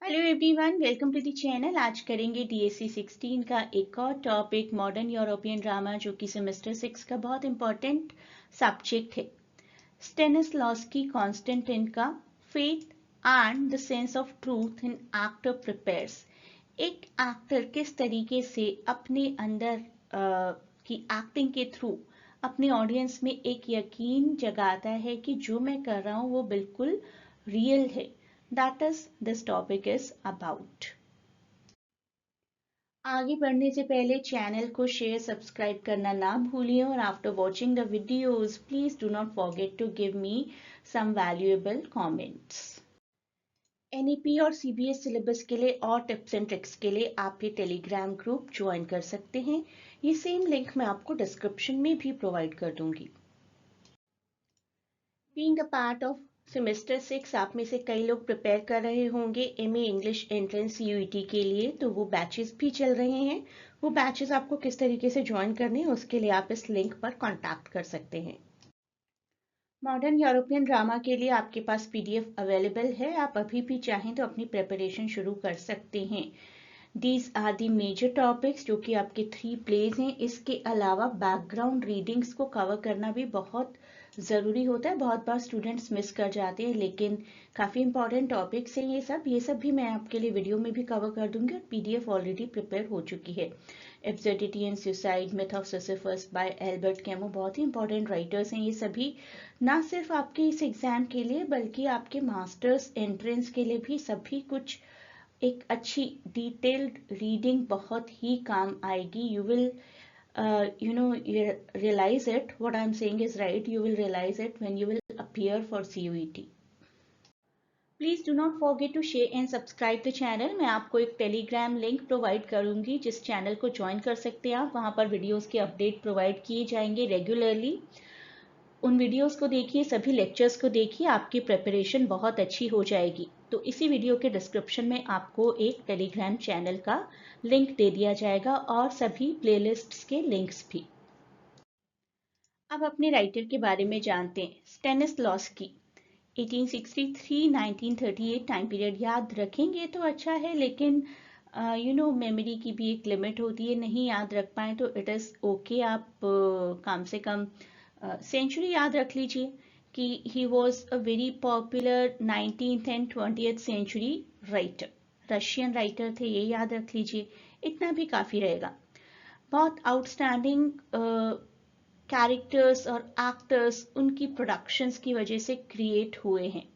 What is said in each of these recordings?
Hello everyone, welcome to the channel. आज करेंगे DSC 16 का एक और टॉपिक, मॉडर्न यूरोपियन ड्रामा, जो कि सेमेस्टर 6 का बहुत इंपॉर्टेंट सब्जेक्ट है। स्टेनिस्लॉवस्की कॉन्स्टेंटिन का faith and the sense of truth in actor prepares. एक एक्टर किस तरीके से अपने अंदर की एक्टिंग के थ्रू अपने ऑडियंस में एक यकीन जगाता है कि जो मैं कर रहा हूँ वो बिल्कुल रियल है। That is this topic is about. आगे बढ़ने से पहले चैनल को शेयर सब्सक्राइब करना ना भूलिए और after watching the videos please do not forget to give me some valuable comments. NEP और सीबीएस सिलेबस के लिए और टिप्स एंड ट्रिक्स के लिए आप ये टेलीग्राम ग्रुप ज्वाइन कर सकते हैं। ये सेम लिंक मैं आपको डिस्क्रिप्शन में भी प्रोवाइड कर दूंगी। Being a part of semester 6, आप में से कई लोग प्रिपेयर कर रहे होंगे एमए इंग्लिश एंट्रेंस यूईटी के लिए, तो वो बैचेस भी चल रहे हैं। वो बैचेस आपको किस तरीके से ज्वाइन करने हैं उसके लिए आप इस लिंक पर कांटेक्ट कर सकते हैं। मॉडर्न यूरोपियन ड्रामा के लिए आपके पास पीडीएफ अवेलेबल है, आप अभी भी चाहें तो अपनी प्रिपरेशन शुरू कर सकते हैं। These are the major topics, जो कि आपके 3 प्लेज हैं। इसके अलावा बैकग्राउंड रीडिंग्स को कवर करना भी बहुत ज़रूरी होता है। बहुत बार स्टूडेंट्स मिस कर जाते हैं, लेकिन काफ़ी इंपॉर्टेंट टॉपिक्स हैं ये सब भी मैं आपके लिए वीडियो में भी कवर कर दूंगी और पीडीएफ ऑलरेडी प्रिपेयर हो चुकी है। Absurdity and suicide, myth of Sisyphus by Albert Camus, बहुत ही इंपॉर्टेंट राइटर्स हैं ये सभी, ना सिर्फ आपके इस एग्ज़ाम के लिए बल्कि आपके मास्टर्स एंट्रेंस के लिए भी सभी कुछ एक अच्छी डिटेल्ड रीडिंग बहुत ही काम आएगी। You will realize it, what I'm saying is right, you will realize it when you will appear for CUET. Please do not forget to share and subscribe the channel. मैं आपको एक Telegram link provide करूंगी जिस channel को join कर सकते हैं आप। वहां पर वीडियोस के अपडेट प्रोवाइड किए जाएंगे रेगुलरली। उन वीडियोस को देखिए, सभी लेक्चर्स को देखिए, आपकी प्रिपरेशन बहुत अच्छी हो जाएगी। तो इसी वीडियो के डिस्क्रिप्शन में आपको एक टेलीग्राम चैनल का लिंक दे दिया जाएगा और सभी प्लेलिस्ट्स के लिंक्स भी। अब अपने राइटर के बारे में जानते हैं। स्टेनिस्लॉवस्की 1863-1938 टाइम पीरियड याद रखेंगे तो अच्छा है, लेकिन मेमोरी की भी एक लिमिट होती है, नहीं याद रख पाए तो इट इज़ ओके। आप कम से कम सेंचुरी याद रख लीजिए कि he was a very popular 19th and 20th century writer, Russian writer थे, ये याद रख लीजिए, इतना भी काफ़ी रहेगा। बहुत आउटस्टैंडिंग कैरेक्टर्स और एक्टर्स उनकी प्रोडक्शंस की वजह से क्रिएट हुए हैं।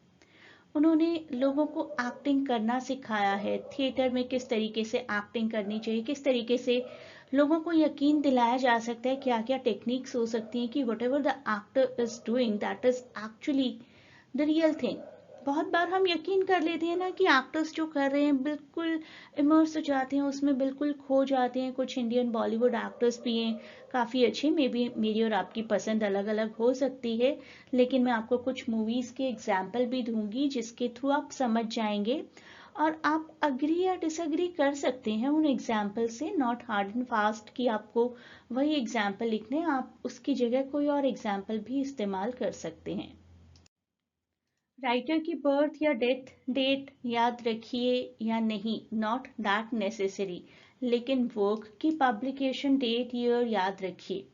उन्होंने लोगों को एक्टिंग करना सिखाया है, थिएटर में किस तरीके से एक्टिंग करनी चाहिए, किस तरीके से लोगों को यकीन दिलाया जा सकता है, क्या क्या टेक्निक्स हो सकती हैं कि what ever the actor is doing that is actually the real thing. बहुत बार हम यकीन कर लेते हैं ना कि एक्टर्स जो कर रहे हैं बिल्कुल इमर्स हो जाते हैं, उसमें बिल्कुल खो जाते हैं। कुछ इंडियन बॉलीवुड एक्टर्स भी हैं काफ़ी अच्छे, मे बी मेरी और आपकी पसंद अलग अलग हो सकती है, लेकिन मैं आपको कुछ मूवीज़ के एग्जाम्पल भी दूंगी जिसके थ्रू आप समझ जाएंगे और आप अग्री या डिसअग्री कर सकते हैं उन एग्जाम्पल से। नॉट हार्ड एंड फास्ट कि आपको वही एग्जाम्पल लिखने, आप उसकी जगह कोई और एग्जाम्पल भी इस्तेमाल कर सकते हैं। राइटर की बर्थ या डेथ डेट याद रखिए या नहीं, नॉट दैट नेसेसरी, लेकिन वर्क की पब्लिकेशन डेट ईयर याद रखिए।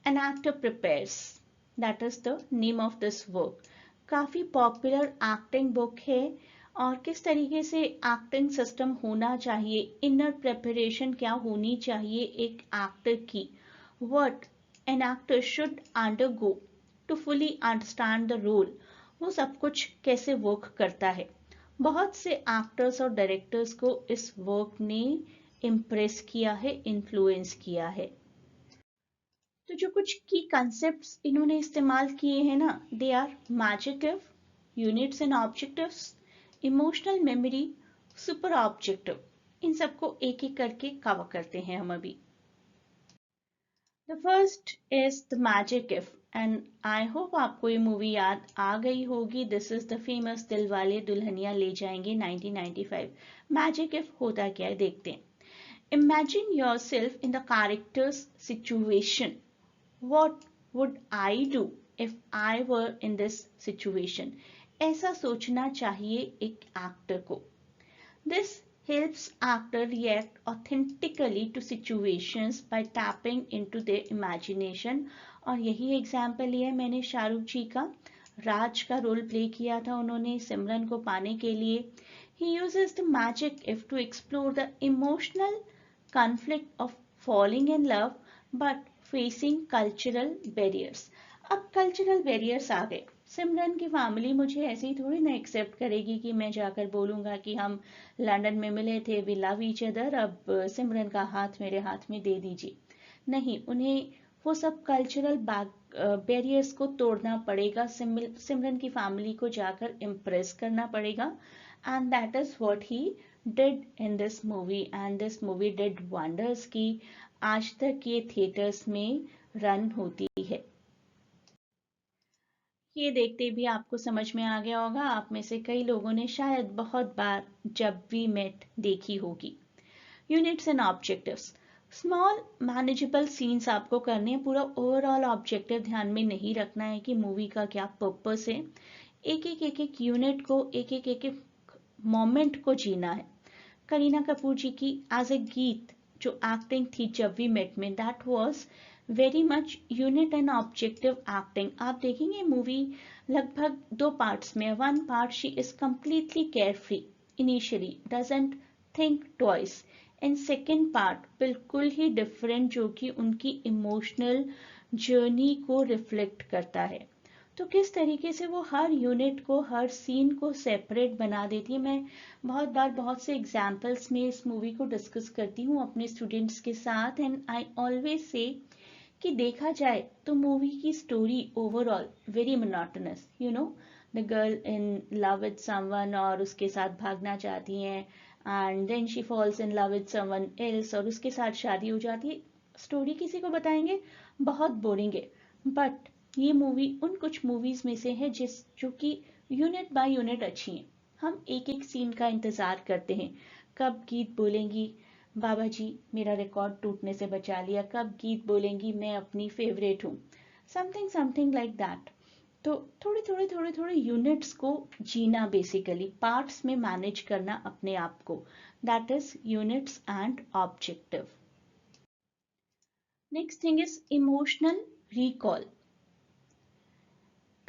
N actor prepares, that is the name of this work. काफ़ी पॉपुलर एक्टिंग बुक है और किस तरीके से एक्टिंग सिस्टम होना चाहिए, इनर प्रिपरेशन क्या होनी चाहिए एक एक्टर की, what an actor should undergo to fully understand the role, वो सब कुछ कैसे वर्क करता है। बहुत से एक्टर्स और डायरेक्टर्स को इस वर्क ने इम्प्रेस किया है, इन्फ्लुएंस किया है। तो जो कुछ की कंसेप्ट्स इन्होंने इस्तेमाल किए हैं ना, they are magic if, units and objectives, emotional memory, super objective. इन सबको एक एक करके कवर करते हैं हम अभी। The first is the magic if, and I hope आपको ये मूवी याद आ गई होगी। This is the famous Dilwale Dulhania Le Jayenge 1995। Magic if होता क्या है देखते हैं। Imagine your self in the characters situation. What would I do if I were in this situation, ऐसा सोचना चाहिए एक एक्टर को। This helps actor react authentically to situations by tapping into their imagination. और यही एग्जाम्पल लिया है मैंने शाहरुख जी का। राज का रोल प्ले किया था उन्होंने सिमरन को पाने के लिए। He uses the magic if to explore the emotional conflict of falling in love but facing cultural barriers. अब कल्चरल बैरियर्स आ गए। सिमरन की फैमिली मुझे ऐसे ही थोड़ी ना एक्सेप्ट करेगी कि मैं जाकर बोलूंगा कि हम लंदन में मिले थे, वी लव ईच अदर, अब सिमरन का हाथ मेरे हाथ में दे दीजिए। नहीं, उन्हें वो सब कल्चरल बैरियर्स को तोड़ना पड़ेगा, सिमरन की फैमिली को जाकर इम्प्रेस करना पड़ेगा। And that is what he did in this movie, and this movie did wonders की आज तक ये थिएटर्स में रन होती है। ये देखते भी आपको समझ में आ गया होगा, आप में से कई लोगों ने शायद बहुत बार जब वी मेट देखी होगी। Units and objectives, small manageable scenes आपको करने हैं, पूरा ओवरऑल ऑब्जेक्टिव ध्यान में नहीं रखना है कि मूवी का क्या पर्पस है। एक एक यूनिट को, एक मोमेंट को जीना है। करीना कपूर जी की एज ए गीत जो एक्टिंग थी जब वी मेट में, that was very much unit and objective acting. आप देखेंगे मूवी लगभग दो पार्ट्स में। One part she is completely care free initially, doesn't think twice, and second part बिल्कुल ही डिफरेंट जो कि उनकी इमोशनल जर्नी को रिफ्लेक्ट करता है। तो किस तरीके से वो हर यूनिट को, हर सीन को सेपरेट बना देती है। मैं बहुत बार बहुत से एग्जाम्पल्स में इस मूवी को डिस्कस करती हूँ अपने स्टूडेंट्स के साथ, एंड आई ऑलवेज से कि देखा जाए तो मूवी की story overall very monotonous, you know, the girl in love with someone और उसके साथ भागना चाहती हैं, and then she falls in love with someone else और उसके साथ शादी हो जाती है। स्टोरी किसी को बताएंगे बहुत बोरिंग है, बट ये मूवी उन कुछ मूवीज में से है जो कि यूनिट बाय यूनिट अच्छी हैं। हम एक एक सीन का इंतजार करते हैं, कब गीत बोलेंगी बाबा जी मेरा रिकॉर्ड टूटने से बचा लिया, कब गीत बोलेंगी मैं अपनी फेवरेट हूँ, समथिंग समथिंग लाइक दैट। तो थोड़े यूनिट्स को जीना, बेसिकली पार्ट्स में मैनेज करना अपने आप को, that is units and objective. Next thing is emotional recall.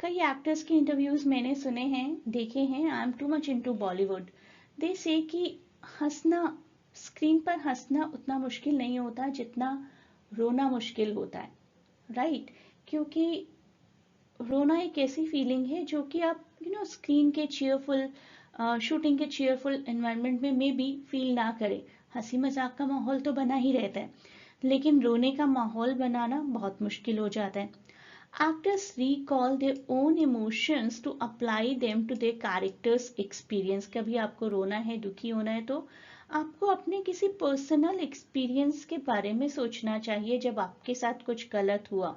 कई एक्टर्स के इंटरव्यूज मैंने सुने हैं, देखे हैं, I am too much into Bollywood, they say कि हंसना, स्क्रीन पर हंसना उतना मुश्किल नहीं होता जितना रोना मुश्किल होता है, राइट? क्योंकि रोना एक ऐसी फीलिंग है जो कि आप स्क्रीन के चीयरफुल, शूटिंग के चीयरफुल एनवायरनमेंट में मे बी फील ना करें। हंसी मजाक का माहौल तो बना ही रहता है, लेकिन रोने का माहौल बनाना बहुत मुश्किल हो जाता है। Actors recall their own emotions to apply them to their character's experience. कभी आपको रोना है, दुखी होना है, तो आपको अपने किसी पर्सनल एक्सपीरियंस के बारे में सोचना चाहिए जब आपके साथ कुछ गलत हुआ,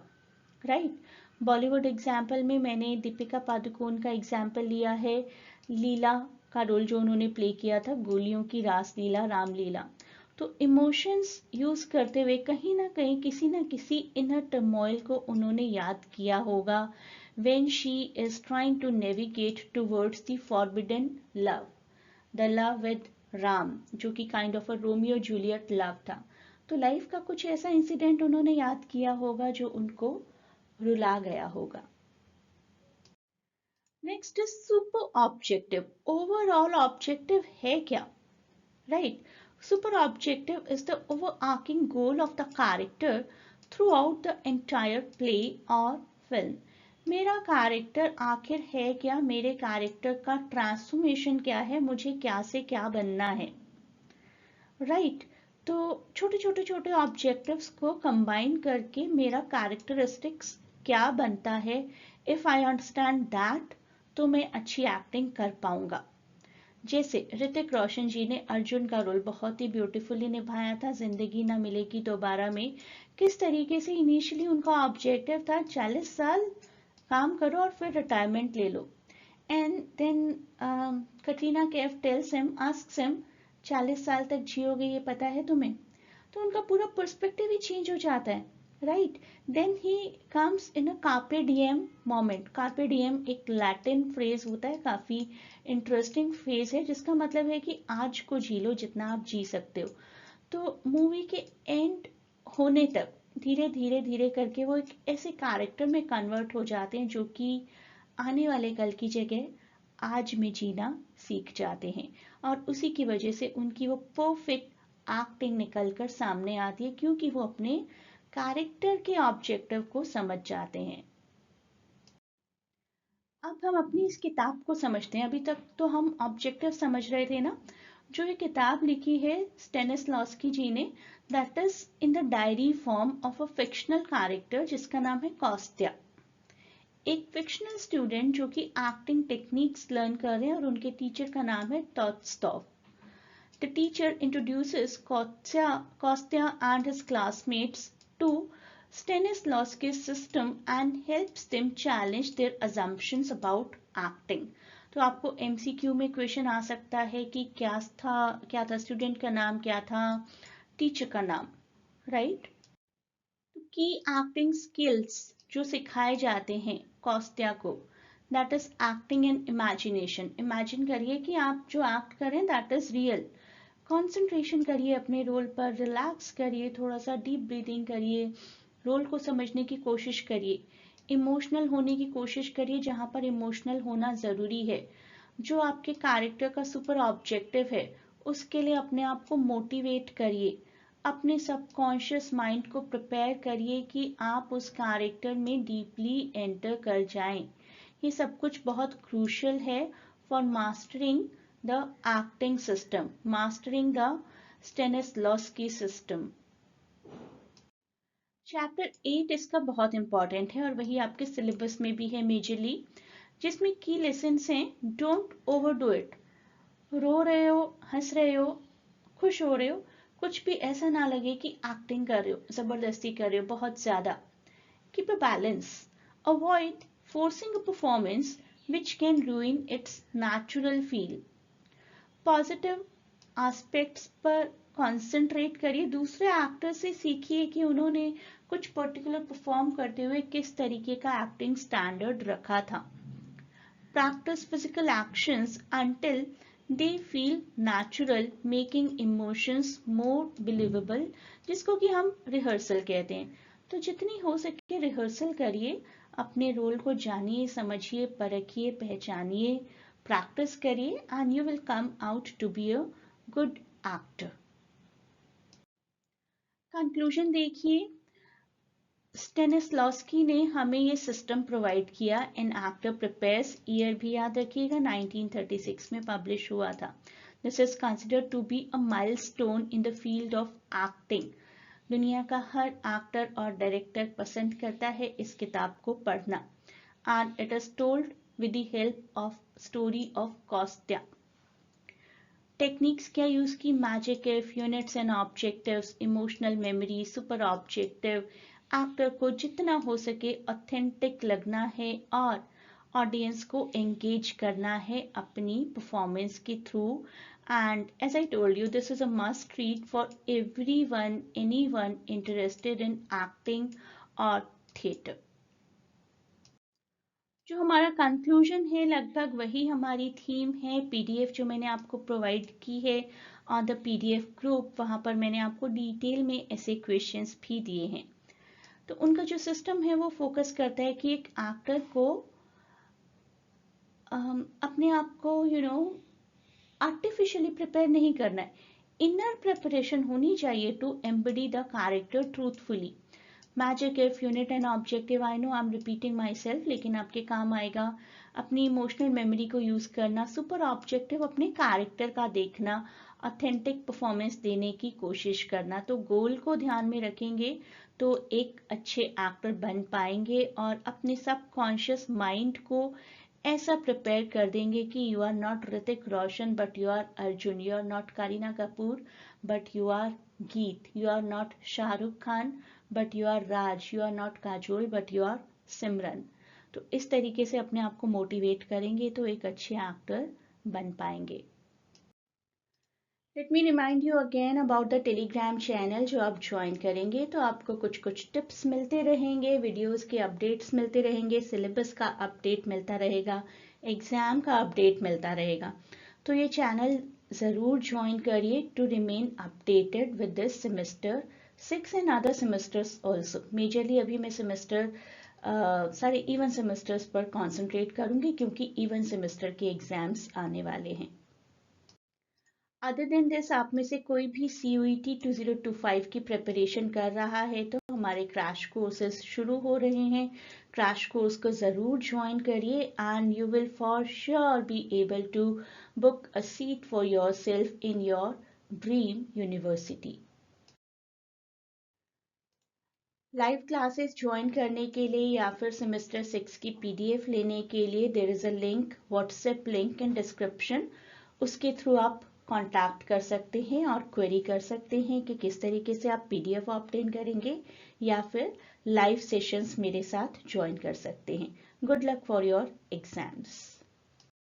राइट? बॉलीवुड एग्जाम्पल में मैंने दीपिका पादुकोण का एग्जाम्पल लिया है, लीला का रोल जो उन्होंने प्ले किया था, गोलियों की रासलीला, रामलीला। तो इमोशंस यूज करते हुए कहीं ना कहीं किसी ना किसी इनर टर्मोइल को उन्होंने याद किया होगा when she is trying to navigate towards the forbidden love, the love with Ram, जो कि kind of a Romeo Juliet love था। तो लाइफ का कुछ ऐसा इंसिडेंट उन्होंने याद किया होगा जो उनको रुला गया होगा। Next is super objective. Overall objective है क्या, right? Super objective is the overarching goal of the character throughout the entire play or film. मेरा कैरेक्टर आखिर है क्या, मेरे कैरेक्टर का ट्रांसफॉर्मेशन क्या है, मुझे क्या से क्या बनना है, राइट? तो छोटे ऑब्जेक्टिव्स को कंबाइन करके मेरा कैरेक्टरिस्टिक्स क्या बनता है, इफ आई अंडरस्टैंड दैट, तो मैं अच्छी एक्टिंग कर पाऊंगा। जैसे ऋतिक रोशन जी ने अर्जुन का रोल बहुत ही ब्यूटीफुली निभाया था जिंदगी ना मिलेगी दोबारा में। किस तरीके से इनिशियली उनका ऑब्जेक्टिव था 40 साल काम करो और फिर रिटायरमेंट ले लो, and then Katrina Kaif tells him, asks him, 40 साल तक जियोगे ये पता है तुम्हें? तो उनका पूरा पर्सपेक्टिव ही चेंज हो जाता है। Right. Then he comes in a carpe diem moment. Carpe diem एक लैटिन फ्रेज होता है, काफी इंटरेस्टिंग फ्रेज है, जिसका मतलब है कि आज को जी लो जितना आप जी सकते हो. तो मूवी के एंड होने तक धीरे धीरे धीरे करके वो एक ऐसे कैरेक्टर में कन्वर्ट हो जाते हैं जो कि आने वाले कल की जगह आज में जीना सीख जाते हैं. और उसी की वजह से उनकी वो परफेक्ट एक्टिंग निकल कर सामने आती है, क्योंकि वो अपने कैरेक्टर के ऑब्जेक्टिव को समझ जाते हैं. अब हम अपनी इस किताब को समझते हैं. अभी तक तो हम ऑब्जेक्टिव समझ रहे थे ना. जो ये किताब लिखी है स्टेनिस्लॉस्की जी ने, that is in the diary form of a fictional character जिसका नाम है कॉस्त्या. एक फिक्शनल स्टूडेंट जो कि एक्टिंग टेक्निक्स लर्न कर रहे हैं और उनके टीचर का नाम है टॉल्स्टॉव. The teacher introduces Kostya and his classmates to Stanislavski's system and helps them challenge their assumptions about acting. तो आपको MCQ में क्वेश्चन आ सकता है कि क्या था स्टूडेंट का नाम, क्या था टीचर का नाम, राइट. की एक्टिंग स्किल्स जो सिखाए जाते हैं कॉस्त्या को, that is acting and imagination. Imagine करिए कि आप जो एक्ट कर रहे हैं दैट इज रियल. कंसंट्रेशन करिए अपने रोल पर, रिलैक्स करिए, थोड़ा सा डीप ब्रीदिंग करिए, रोल को समझने की कोशिश करिए, इमोशनल होने की कोशिश करिए जहां पर इमोशनल होना जरूरी है. जो आपके कैरेक्टर का सुपर ऑब्जेक्टिव है उसके लिए अपने आप को मोटिवेट करिए. अपने सबकॉन्शियस माइंड को प्रिपेयर करिए कि आप उस कैरेक्टर में डीपली एंटर कर जाएं. ये सब कुछ बहुत क्रूशियल है for mastering the acting system, mastering the Stanislavski system. Chapter 8 इसका बहुत इंपॉर्टेंट है और वही आपके सिलेबस में भी है मेजरली, जिसमें की लेसन्स हैं. Don't overdo it. रो रहे हो, हंस रहे हो, खुश हो रहे हो, कुछ भी ऐसा ना लगे कि एक्टिंग कर रहे हो, जबरदस्ती कर रहे हो बहुत ज्यादा. Keep a balance. Avoid forcing a performance which can ruin its natural feel. Positive aspects पर कंसंट्रेट करिए. दूसरे एक्टर से सीखिए कि उन्होंने कुछ पर्टिकुलर परफॉर्म करते हुए किस तरीके का एक्टिंग स्टैंडर्ड रखा था. Practice physical actions until they feel natural, making emotions more believable, जिसको कि हम रिहर्सल कहते हैं. तो जितनी हो सके रिहर्सल करिए, अपने रोल को जानिए, समझिए, परखिए, पहचानिए, प्रैक्टिस करिए and you will come out to be a good actor. Conclusion देखिए. स्टेनिस्लॉस्की ने हमें ये सिस्टम प्रोवाइड किया. एन एक्टर प्रिपेयर्स, ईयर भी याद रखिएगा 1936 में पब्लिश हुआ था. This is considered to be a milestone in the field of acting. दुनिया का हर एक्टर और डायरेक्टर पसंद करता है इस किताब को पढ़ना. And it is told with the help of story of Kostya. Techniques क्या यूज की? Magic if, units and objectives, emotional memory, super objective. Actor को जितना हो सके ऑथेंटिक लगना है और ऑडियंस को एंगेज करना है अपनी परफॉर्मेंस के through. And as I told you, this is a must read for everyone, anyone interested in acting और थिएटर. जो हमारा कंक्लूजन है लगभग वही हमारी थीम है. पीडीएफ जो मैंने आपको प्रोवाइड की है ऑन द पीडीएफ ग्रुप, वहां पर मैंने आपको डिटेल में ऐसे क्वेश्चंस भी दिए हैं. तो उनका जो सिस्टम है वो फोकस करता है कि एक एक्टर को अपने आप को आर्टिफिशियली प्रिपेयर नहीं करना है. इनर प्रिपरेशन होनी चाहिए to embody the character truthfully. Magic if, unit and objective, I know I am repeating myself, लेकिन आपके काम आएगा. अपनी इमोशनल मेमोरी को यूज करना. सुपर ऑब्जेक्टिव अपने कैरेक्टर का देखना, ऑथेंटिक परफॉर्मेंस देने की कोशिश करना. तो गोल को ध्यान में रखेंगे तो एक अच्छे एक्टर बन पाएंगे और अपने सबकॉन्शियस माइंड को ऐसा प्रिपेयर कर देंगे कि you are not Hrithik Roshan but you are Arjun, you are not Kareena Kapoor but you are Geet, you are not Shahrukh Khan but you are Raj, you are not Kajol but you are Simran. तो इस तरीके से अपने आप को मोटिवेट करेंगे तो एक अच्छे एक्टर बन पाएंगे. Let me remind you again about the Telegram channel जो आप ज्वाइन करेंगे तो आपको कुछ कुछ टिप्स मिलते रहेंगे, वीडियोस के अपडेट्स मिलते रहेंगे, सिलेबस का अपडेट मिलता रहेगा, एग्ज़ाम का अपडेट मिलता रहेगा। तो ये चैनल ज़रूर ज्वाइन करिए to remain updated with this semester 6 and other semesters also. Majorly अभी मैं सेमेस्टर सारे इवन सेमेस्टर्स पर कॉन्सेंट्रेट करूँगी क्योंकि इवन सेमेस्टर के एग्ज़ाम्स आने वाले हैं। अदर देन दिस आप में से कोई भी CUET 2025 की प्रिपरेशन कर रहा है तो हमारे क्रैश कोर्सेज शुरू हो रहे हैं। क्रैश कोर्स को ज़रूर ज्वाइन करिए and you will for sure be able to book a seat for yourself in your dream university. Live classes join करने के लिए या फिर सेमेस्टर 6 की PDF लेने के लिए there is a link, WhatsApp link in description. उसके थ्रू आप कांटेक्ट कर सकते हैं और क्वेरी कर सकते हैं कि किस तरीके से आप PDF ऑब्टेन करेंगे या फिर लाइव सेशंस मेरे साथ ज्वाइन कर सकते हैं। Good luck for your exams.